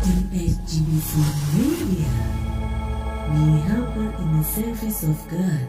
MSGBC Media, we help her in the service of God.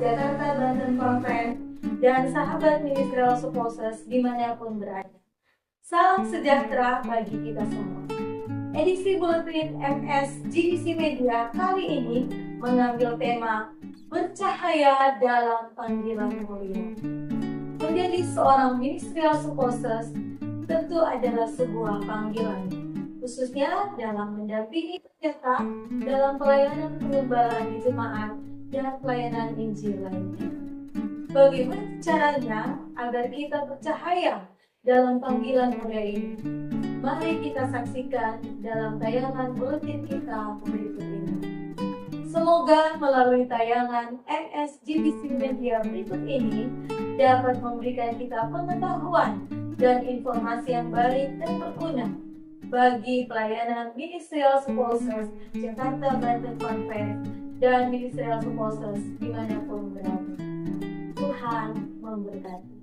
Jakarta Banten Conference dan sahabat Ministerial Supposes dimanapun berada. Salam sejahtera bagi kita semua. Edisi Buletin MSGBC Media kali ini mengambil tema bercahaya dalam panggilan mulia. Menjadi seorang Ministerial Supposes tentu adalah sebuah panggilan, khususnya dalam mendampingi pendeta dalam pelayanan pengembala di jemaat dan pelayanan Injil lainnya. Bagaimana caranya agar kita bercahaya dalam panggilan mulia ini? Mari kita saksikan dalam tayangan buletin kita berikut ini. Semoga melalui tayangan MSGBC Media berikut ini dapat memberikan kita pengetahuan dan informasi yang baik dan berguna bagi pelayanan Ministerial Supposes Jakarta Banten Conference dan Ministerial Supposes dimanapun berada. Tuhan memberkati.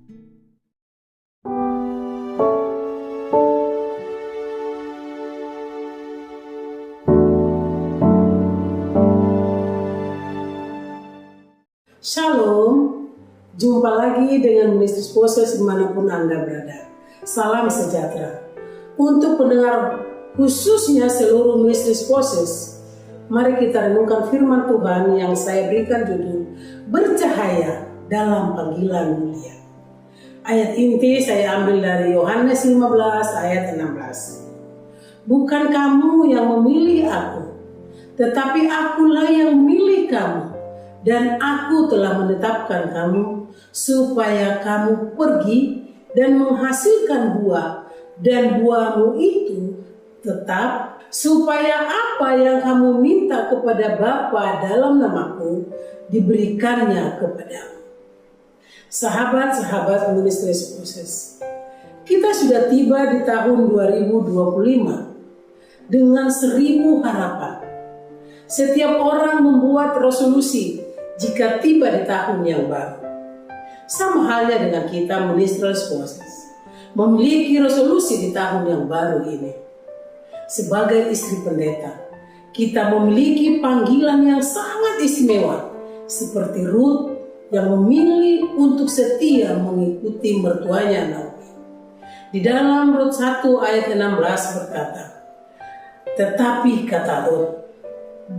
Shalom, jumpa lagi dengan Ministry Supposes dimanapun Anda berada. Salam sejahtera. Untuk pendengar khususnya seluruh Ministry Supposes, mari kita renungkan firman Tuhan yang saya berikan judul bercahaya dalam panggilan mulia. Ayat inti saya ambil dari Yohanes 15 ayat 16. Bukan kamu yang memilih aku, tetapi akulah yang memilih kamu. Dan aku telah menetapkan kamu supaya kamu pergi dan menghasilkan buah, dan buahmu itu tetap, supaya apa yang kamu minta kepada Bapa dalam namaku diberikannya kepadamu. Sahabat-sahabat Ministry Supposes, kita sudah tiba di tahun 2025 dengan 1000 harapan. Setiap orang membuat resolusi jika tiba di tahun yang baru. Sama halnya dengan kita Ministerial Supposes, memiliki resolusi di tahun yang baru ini. Sebagai istri pendeta, kita memiliki panggilan yang sangat istimewa, seperti Ruth yang memilih untuk setia mengikuti mertuanya Naomi. Di dalam Rut 1 ayat 16 berkata, tetapi kata Ruth,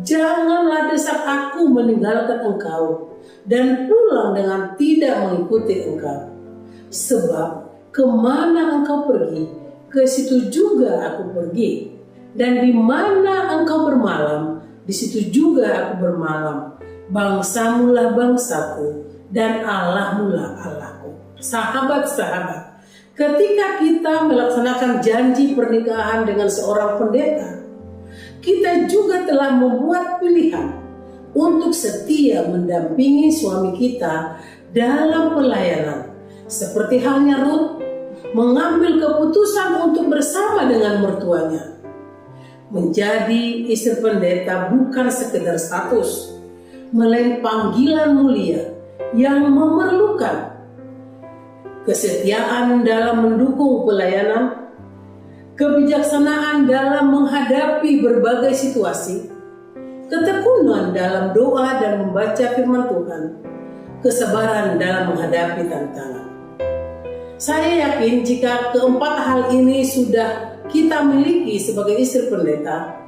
janganlah desak aku meninggalkan engkau dan pulang dengan tidak mengikuti engkau. Sebab kemana engkau pergi, ke situ juga aku pergi. Dan di mana engkau bermalam, di situ juga aku bermalam. Bangsamulah bangsaku, dan Allahmulah Allahku. Sahabat-sahabat, ketika kita melaksanakan janji pernikahan dengan seorang pendeta, kita juga telah membuat pilihan untuk setia mendampingi suami kita dalam pelayanan. Seperti halnya Ruth mengambil keputusan untuk bersama dengan mertuanya. Menjadi istri pendeta bukan sekedar status, melainkan panggilan mulia yang memerlukan kesetiaan dalam mendukung pelayanan, kebijaksanaan dalam menghadapi berbagai situasi, ketekunan dalam doa dan membaca firman Tuhan, kesabaran dalam menghadapi tantangan. Saya yakin jika keempat hal ini sudah kita miliki sebagai istri pendeta,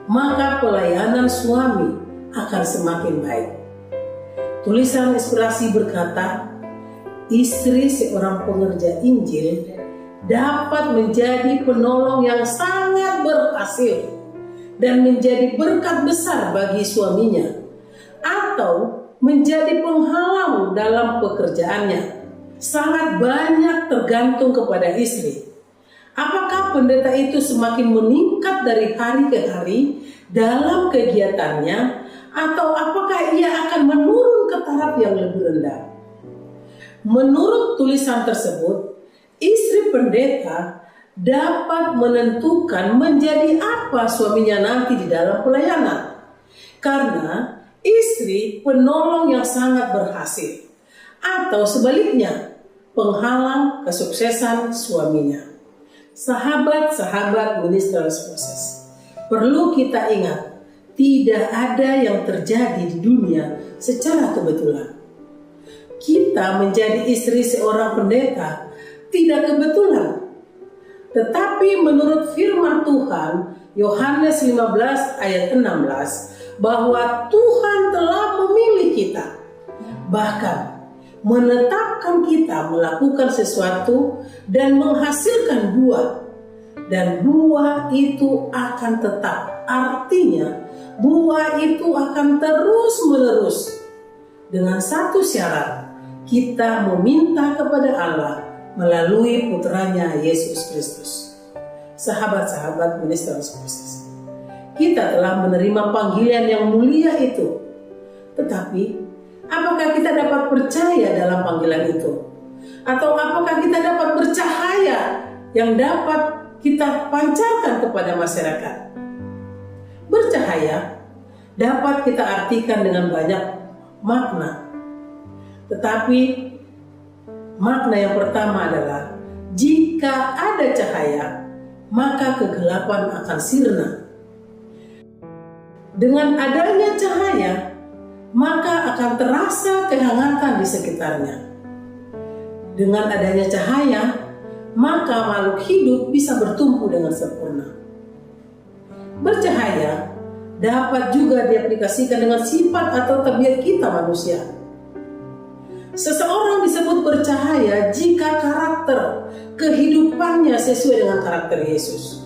maka pelayanan suami akan semakin baik. Tulisan inspirasi berkata, istri seorang pengerja Injil dapat menjadi penolong yang sangat berhasil dan menjadi berkat besar bagi suaminya, atau menjadi penghalang dalam pekerjaannya. Sangat banyak tergantung kepada istri. Apakah pendeta itu semakin meningkat dari hari ke hari dalam kegiatannya, atau apakah ia akan menurun ke tahap yang lebih rendah? Menurut tulisan tersebut, istri pendeta dapat menentukan menjadi apa suaminya nanti di dalam pelayanan, karena istri penolong yang sangat berhasil, atau sebaliknya penghalang kesuksesan suaminya. Sahabat-sahabat Ministerial Process, perlu kita ingat, tidak ada yang terjadi di dunia secara kebetulan. Kita menjadi istri seorang pendeta tidak kebetulan. Tetapi menurut firman Tuhan, Yohanes 15 ayat 16, bahwa Tuhan telah memilih kita, bahkan menetapkan kita melakukan sesuatu dan menghasilkan buah, dan buah itu akan tetap. Artinya, buah itu akan terus menerus dengan satu syarat: kita meminta kepada Allah melalui putranya Yesus Kristus. Sahabat-sahabat Ministerial Process, kita telah menerima panggilan yang mulia itu. Tetapi, apakah kita dapat percaya dalam panggilan itu? Atau apakah kita dapat bercahaya yang dapat kita pancarkan kepada masyarakat? Bercahaya dapat kita artikan dengan banyak makna. Tetapi makna yang pertama adalah, jika ada cahaya, maka kegelapan akan sirna. Dengan adanya cahaya, maka akan terasa kehangatan di sekitarnya. Dengan adanya cahaya, maka makhluk hidup bisa bertumbuh dengan sempurna. Bercahaya dapat juga diaplikasikan dengan sifat atau tabiat kita manusia. Seseorang disebut bercahaya jika karakter kehidupannya sesuai dengan karakter Yesus.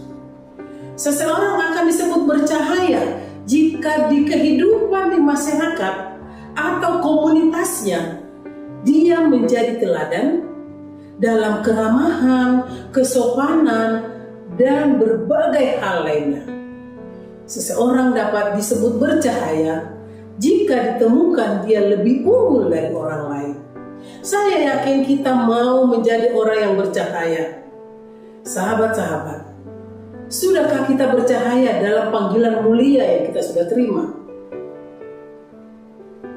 Seseorang akan disebut bercahaya jika di kehidupan di masyarakat atau komunitasnya dia menjadi teladan dalam keramahan, kesopanan, dan berbagai hal lainnya. Seseorang dapat disebut bercahaya jika ditemukan dia lebih unggul dari orang lain. Saya yakin kita mau menjadi orang yang bercahaya. Sahabat-sahabat, sudahkah kita bercahaya dalam panggilan mulia yang kita sudah terima?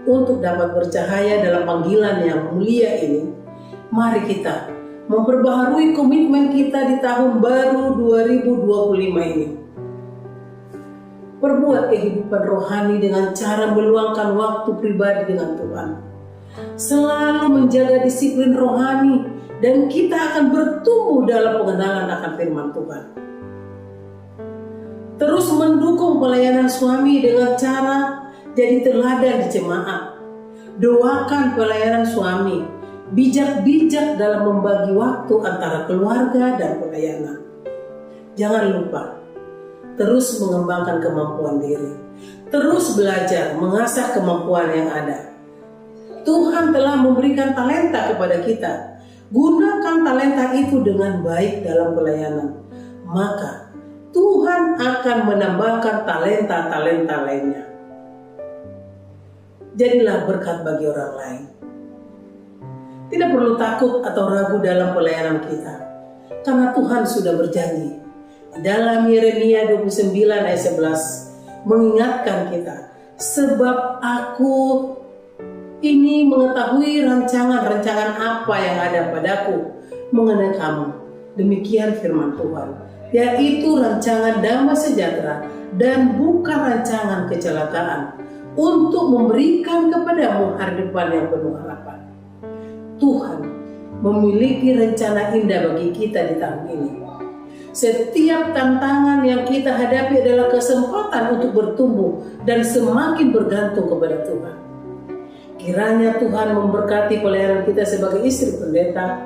Untuk dapat bercahaya dalam panggilan yang mulia ini, mari kita memperbaharui komitmen kita di tahun baru 2025 ini. Perbuat kehidupan rohani dengan cara meluangkan waktu pribadi dengan Tuhan. Selalu menjaga disiplin rohani, dan kita akan bertumbuh dalam pengenalan akan firman Tuhan. Terus mendukung pelayanan suami dengan cara jadi teladan di jemaat. Doakan pelayanan suami bijak-bijak dalam membagi waktu antara keluarga dan pelayanan. Jangan lupa, terus mengembangkan kemampuan diri, terus belajar mengasah kemampuan yang ada. Tuhan telah memberikan talenta kepada kita. Gunakan talenta itu dengan baik dalam pelayanan. Maka Tuhan akan menambahkan talenta-talenta lainnya. Jadilah berkat bagi orang lain. Tidak perlu takut atau ragu dalam pelayanan kita, karena Tuhan sudah berjanji. Dalam Yeremia 29 ayat 11 mengingatkan kita, sebab aku ini mengetahui rancangan-rancangan apa yang ada padaku mengenai kamu. Demikian firman Tuhan, yaitu rancangan damai sejahtera dan bukan rancangan kecelakaan, untuk memberikan kepadamu hari depan yang penuh harapan. Tuhan memiliki rencana indah bagi kita di tahun ini. Setiap tantangan yang kita hadapi adalah kesempatan untuk bertumbuh dan semakin bergantung kepada Tuhan. Kiranya Tuhan memberkati pelayanan kita sebagai istri pendeta.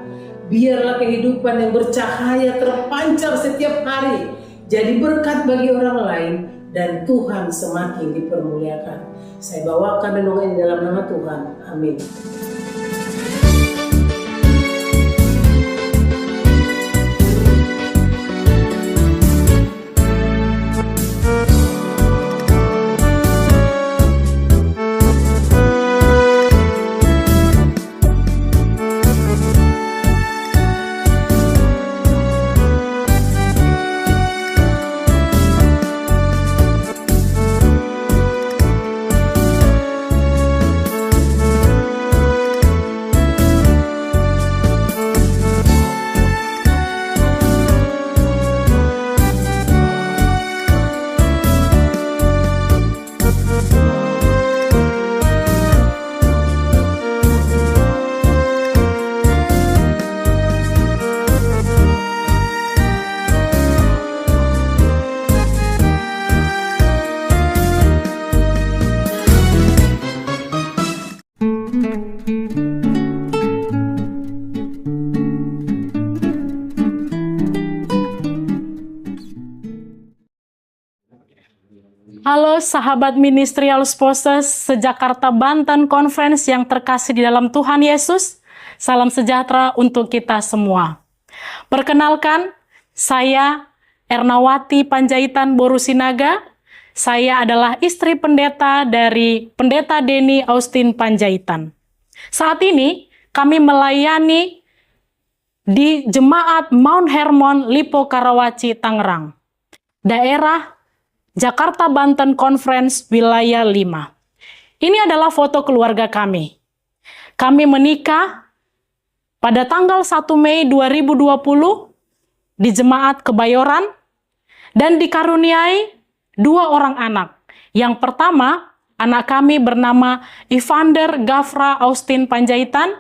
Biarlah kehidupan yang bercahaya terpancar setiap hari, jadi berkat bagi orang lain, dan Tuhan semakin dipermuliakan. Saya bawakan renungan ini dalam nama Tuhan. Amin. Halo sahabat Ministerial Spouses se-Jakarta Banten Conference yang terkasih di dalam Tuhan Yesus. Salam sejahtera untuk kita semua. Perkenalkan, saya Ernawati Panjaitan Borusinaga. Saya adalah istri pendeta dari Pendeta Denny Austin Panjaitan. Saat ini kami melayani di Jemaat Mount Hermon, Lipo Karawaci, Tangerang. Daerah Jakarta Banten Conference Wilayah 5. Ini adalah foto keluarga kami. Kami menikah pada tanggal 1 Mei 2020 di Jemaat Kebayoran dan dikaruniai 2 orang anak. Yang pertama, anak kami bernama Evander Gafra Austin Panjaitan,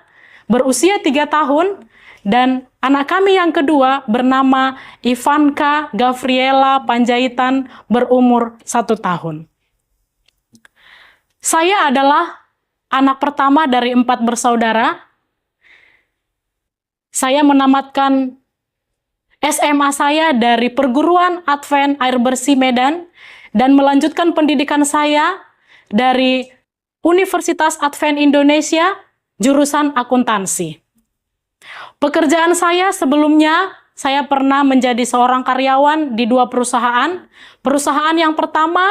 berusia 3 tahun, dan anak kami yang kedua bernama Ivanka Gavriela Panjaitan, berumur 1 tahun. Saya adalah anak pertama dari 4 bersaudara. Saya menamatkan SMA saya dari Perguruan Advent Air Bersih Medan dan melanjutkan pendidikan saya dari Universitas Advent Indonesia, jurusan akuntansi. Pekerjaan saya sebelumnya, saya pernah menjadi seorang karyawan di 2 perusahaan. Perusahaan yang pertama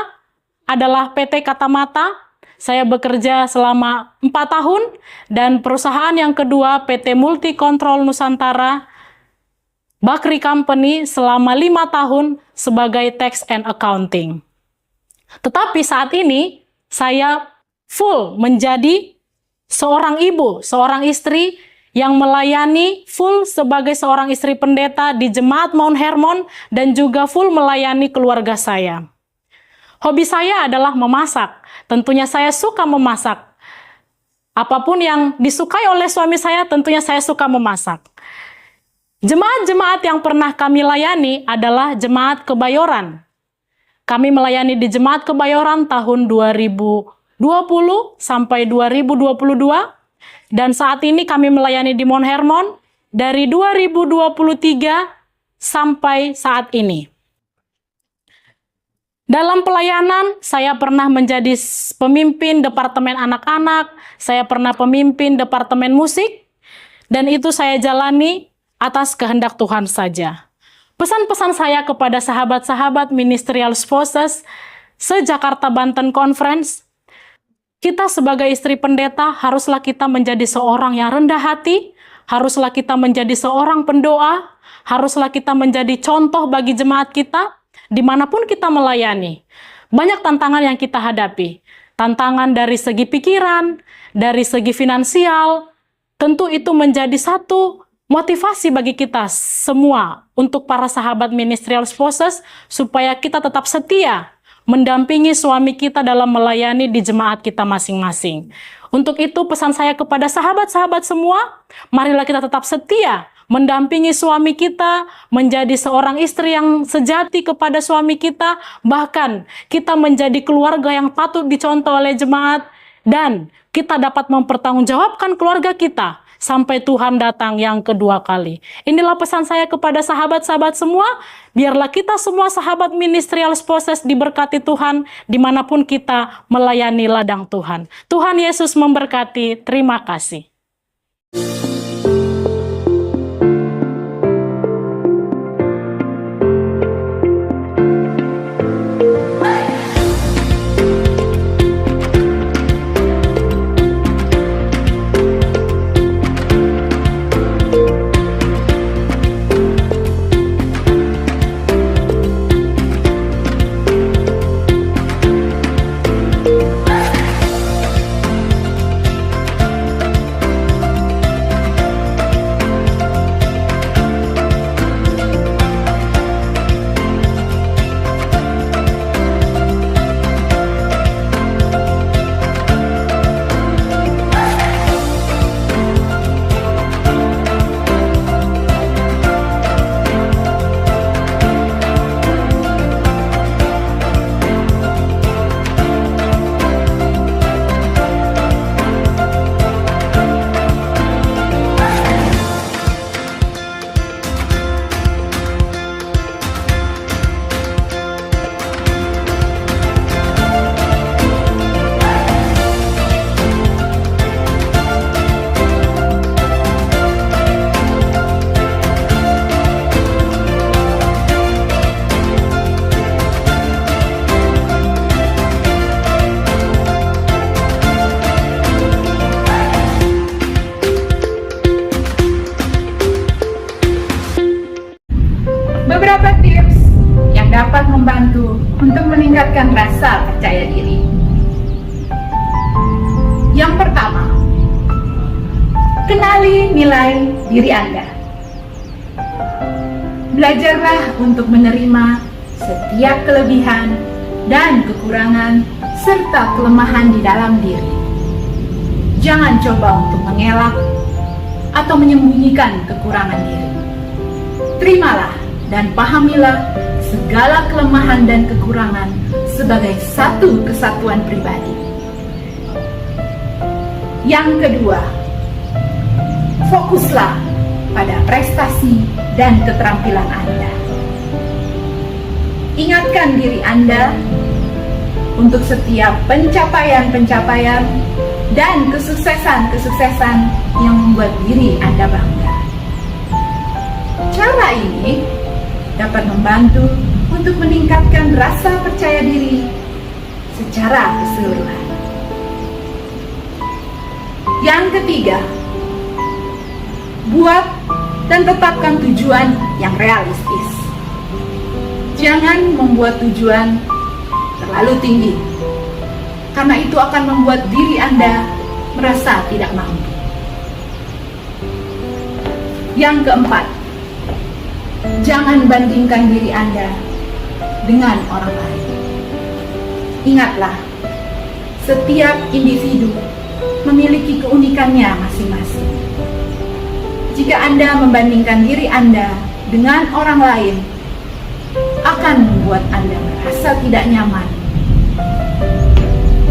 adalah PT Katamata. Saya bekerja selama 4 tahun. Dan perusahaan yang kedua PT Multi Control Nusantara, Bakri Company, selama 5 tahun sebagai tax and accounting. Tetapi saat ini, saya full menjadi seorang ibu, seorang istri, yang melayani full sebagai seorang istri pendeta di Jemaat Mount Hermon dan juga full melayani keluarga saya. Hobi saya adalah memasak. Tentunya saya suka memasak. Apapun yang disukai oleh suami saya, tentunya saya suka memasak. Jemaat-jemaat yang pernah kami layani adalah Jemaat Kebayoran. Kami melayani di Jemaat Kebayoran tahun 2020 sampai 2022. Dan saat ini kami melayani di Mount Hermon dari 2023 sampai saat ini. Dalam pelayanan, saya pernah menjadi pemimpin departemen anak-anak, saya pernah pemimpin departemen musik, dan itu saya jalani atas kehendak Tuhan saja. Pesan-pesan saya kepada sahabat-sahabat Ministerial Spouses se-Jakarta Banten Conference, kita sebagai istri pendeta haruslah kita menjadi seorang yang rendah hati, haruslah kita menjadi seorang pendoa, haruslah kita menjadi contoh bagi jemaat kita, dimanapun kita melayani. Banyak tantangan yang kita hadapi. Tantangan dari segi pikiran, dari segi finansial, tentu itu menjadi satu motivasi bagi kita semua untuk para sahabat Ministerial Spouses supaya kita tetap setia mendampingi suami kita dalam melayani di jemaat kita masing-masing. Untuk itu pesan saya kepada sahabat-sahabat semua, marilah kita tetap setia mendampingi suami kita, menjadi seorang istri yang sejati kepada suami kita, bahkan kita menjadi keluarga yang patut dicontoh oleh jemaat, dan kita dapat mempertanggungjawabkan keluarga kita sampai Tuhan datang yang kedua kali. Inilah pesan saya kepada sahabat-sahabat semua, biarlah kita semua sahabat Ministerial Spouses diberkati Tuhan dimanapun kita melayani ladang Tuhan. Tuhan Yesus memberkati, terima kasih. Beberapa tips yang dapat membantu untuk meningkatkan rasa percaya diri. Yang pertama, kenali nilai diri Anda. Belajarlah untuk menerima setiap kelebihan dan kekurangan serta kelemahan di dalam diri. Jangan coba untuk mengelak atau menyembunyikan kekurangan diri. Terimalah dan pahamilah segala kelemahan dan kekurangan sebagai satu kesatuan pribadi. Yang kedua, fokuslah pada prestasi dan keterampilan Anda. Ingatkan diri Anda untuk setiap pencapaian-pencapaian dan kesuksesan-kesuksesan yang membuat diri Anda bangga. Cara ini dapat membantu untuk meningkatkan rasa percaya diri secara keseluruhan. Yang ketiga, buat dan tetapkan tujuan yang realistis. Jangan membuat tujuan terlalu tinggi, karena itu akan membuat diri Anda merasa tidak mampu. Yang keempat, jangan bandingkan diri Anda dengan orang lain. Ingatlah, setiap individu memiliki keunikannya masing-masing. Jika Anda membandingkan diri Anda dengan orang lain, akan membuat Anda merasa tidak nyaman,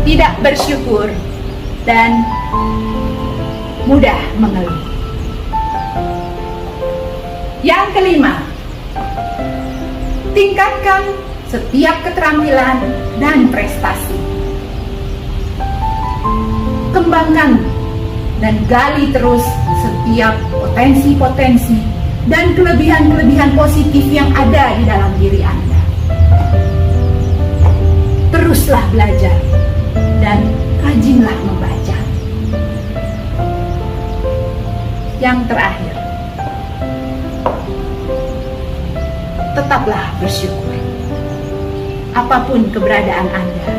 tidak bersyukur, dan mudah mengeluh. Yang kelima, tingkatkan setiap keterampilan dan prestasi. Kembangkan dan gali terus setiap potensi-potensi dan kelebihan-kelebihan positif yang ada di dalam diri Anda. Teruslah belajar dan rajinlah membaca. Yang terakhir, tetaplah bersyukur. Apapun keberadaan Anda,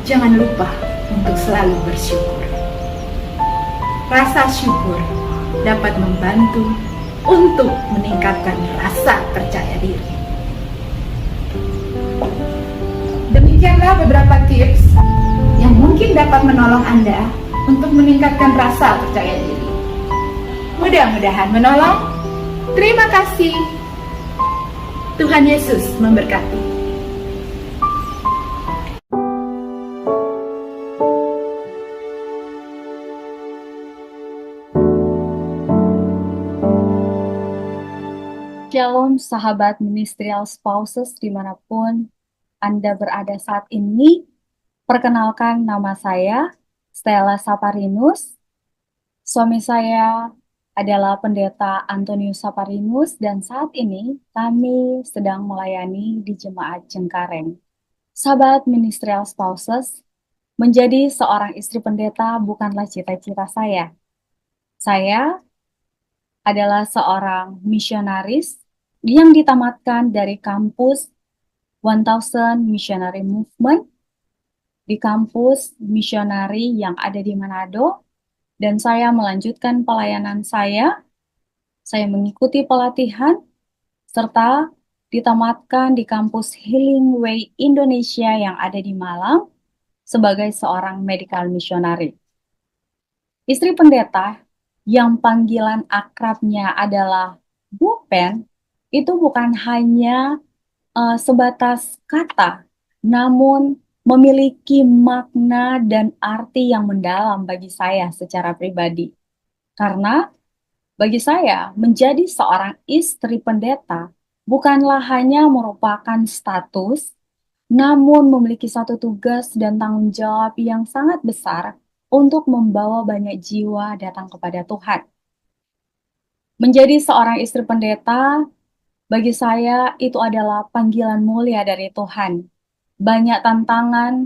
jangan lupa untuk selalu bersyukur. Rasa syukur dapat membantu untuk meningkatkan rasa percaya diri. Demikianlah beberapa tips yang mungkin dapat menolong Anda untuk meningkatkan rasa percaya diri. Mudah-mudahan menolong. Terima kasih. Tuhan Yesus memberkati. Shalom sahabat Ministerial Spouses dimanapun Anda berada saat ini. Perkenalkan, nama saya Stella Saparinus. Suami saya adalah Pendeta Antonius Saparinus dan saat ini kami sedang melayani di Jemaat Cengkareng. Sahabat Ministerial Spouses, menjadi seorang istri pendeta bukanlah cita-cita saya. Saya adalah seorang misionaris yang ditamatkan dari kampus 1000 Missionary Movement di kampus misionari yang ada di Manado, dan saya melanjutkan pelayanan saya mengikuti pelatihan serta ditamatkan di kampus Healing Way Indonesia yang ada di Malang sebagai seorang medical missionary. Istri pendeta yang panggilan akrabnya adalah Bu Pen, itu bukan hanya sebatas kata, namun memiliki makna dan arti yang mendalam bagi saya secara pribadi. Karena bagi saya, menjadi seorang istri pendeta bukanlah hanya merupakan status, namun memiliki satu tugas dan tanggung jawab yang sangat besar untuk membawa banyak jiwa datang kepada Tuhan. Menjadi seorang istri pendeta, bagi saya itu adalah panggilan mulia dari Tuhan. Banyak tantangan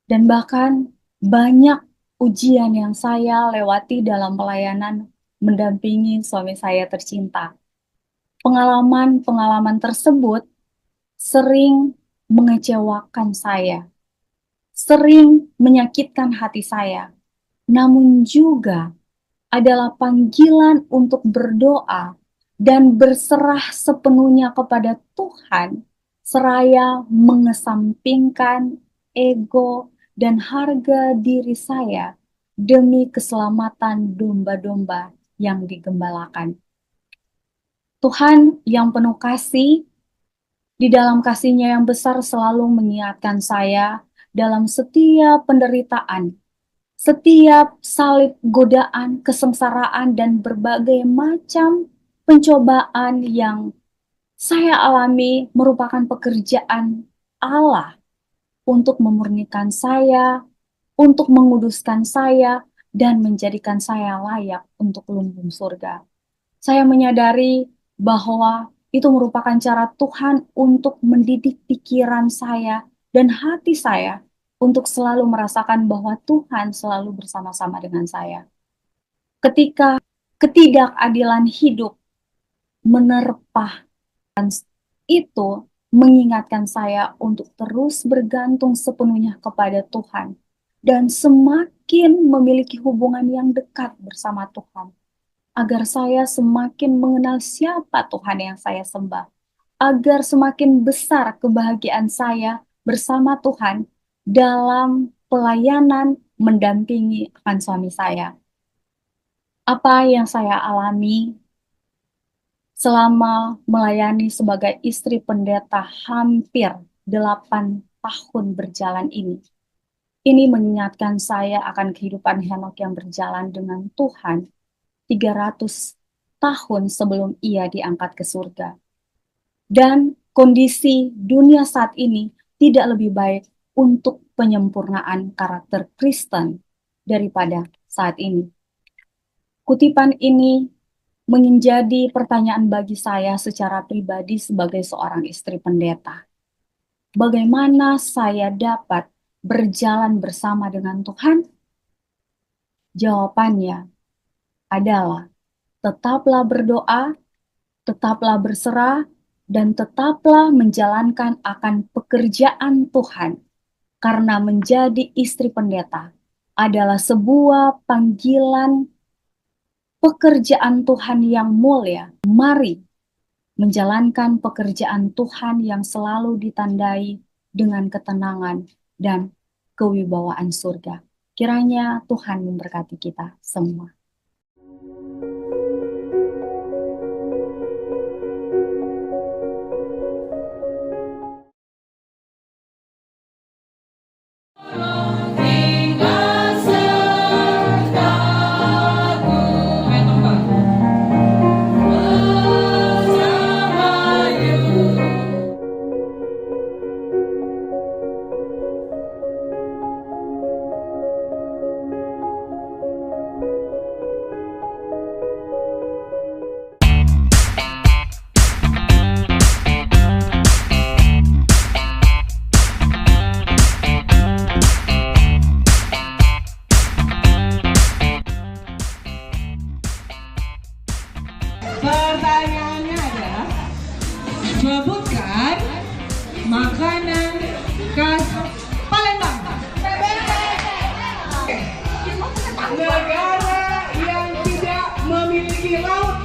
dan bahkan banyak ujian yang saya lewati dalam pelayanan mendampingi suami saya tercinta. Pengalaman-pengalaman tersebut sering mengecewakan saya, sering menyakitkan hati saya, namun juga adalah panggilan untuk berdoa dan berserah sepenuhnya kepada Tuhan, seraya mengesampingkan ego dan harga diri saya demi keselamatan domba-domba yang digembalakan. Tuhan yang penuh kasih, di dalam kasih-Nya yang besar selalu mengingatkan saya dalam setiap penderitaan, setiap salib godaan, kesengsaraan, dan berbagai macam pencobaan yang saya alami merupakan pekerjaan Allah untuk memurnikan saya, untuk menguduskan saya, dan menjadikan saya layak untuk lumbung surga. Saya menyadari bahwa itu merupakan cara Tuhan untuk mendidik pikiran saya dan hati saya untuk selalu merasakan bahwa Tuhan selalu bersama-sama dengan saya. Ketika ketidakadilan hidup menerpa itu, mengingatkan saya untuk terus bergantung sepenuhnya kepada Tuhan dan semakin memiliki hubungan yang dekat bersama Tuhan, agar saya semakin mengenal siapa Tuhan yang saya sembah, agar semakin besar kebahagiaan saya bersama Tuhan dalam pelayanan mendampingi rekan suami saya. Apa yang saya alami selama melayani sebagai istri pendeta hampir 8 tahun berjalan ini. Ini mengingatkan saya akan kehidupan Henokh yang berjalan dengan Tuhan 300 tahun sebelum ia diangkat ke surga. Dan kondisi dunia saat ini tidak lebih baik untuk penyempurnaan karakter Kristen daripada saat ini. Kutipan ini menjadi pertanyaan bagi saya secara pribadi sebagai seorang istri pendeta. Bagaimana saya dapat berjalan bersama dengan Tuhan? Jawabannya adalah tetaplah berdoa, tetaplah berserah, dan tetaplah menjalankan akan pekerjaan Tuhan. Karena menjadi istri pendeta adalah sebuah panggilan pekerjaan Tuhan yang mulia. Mari menjalankan pekerjaan Tuhan yang selalu ditandai dengan ketenangan dan kewibawaan surga. Kiranya Tuhan memberkati kita semua. Pertanyaannya adalah, sebutkan makanan khas Palembang. Negara yang tidak memiliki laut.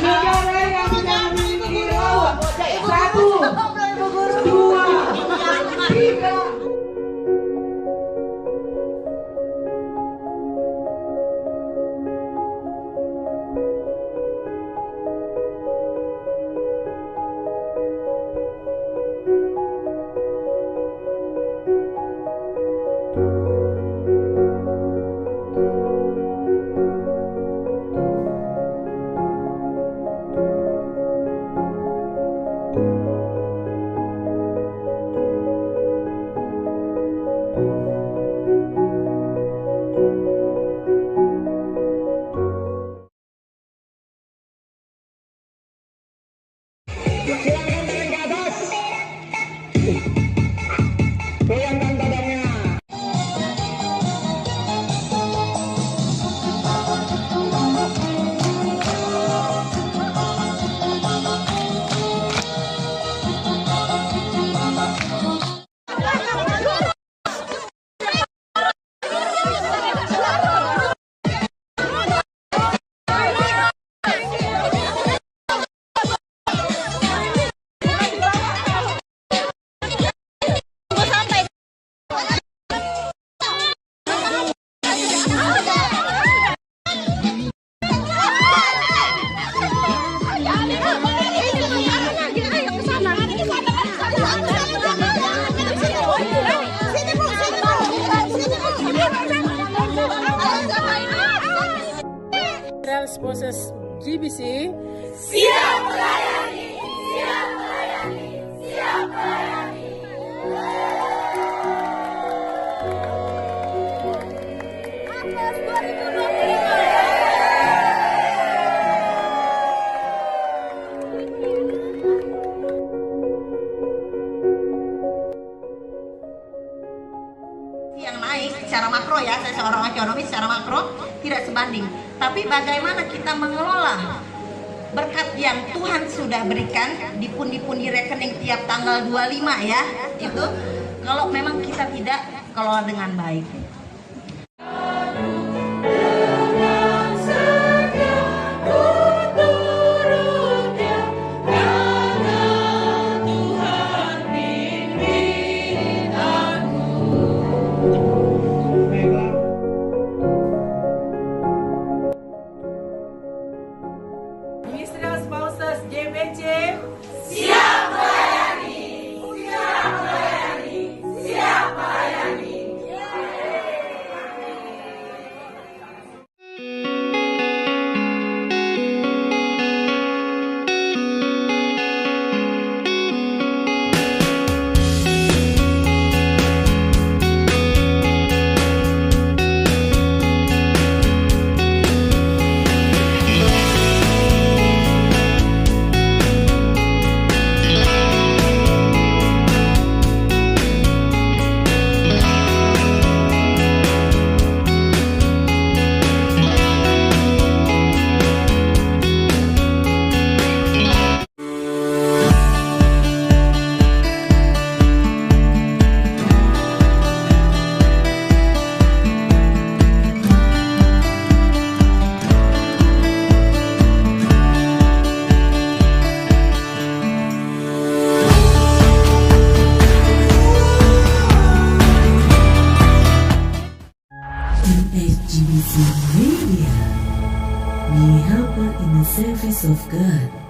Negara yang tidak memiliki laut. 1, 2, 3. Spouses GBC siap melayani, siap melayani, siap melayani. Atlas 2023. Yang naik secara makro ya, saya seorang ekonomis, secara makro tidak sebanding. Tapi bagaimana kita mengelola berkat yang Tuhan sudah berikan di pundi-pundi rekening tiap tanggal 25 ya, itu kalau memang kita tidak kelola dengan baik. Ministerial Spouses JBC siap melayani, siap melayani, siap melayani. MSGBC Media, we helper in the service of God.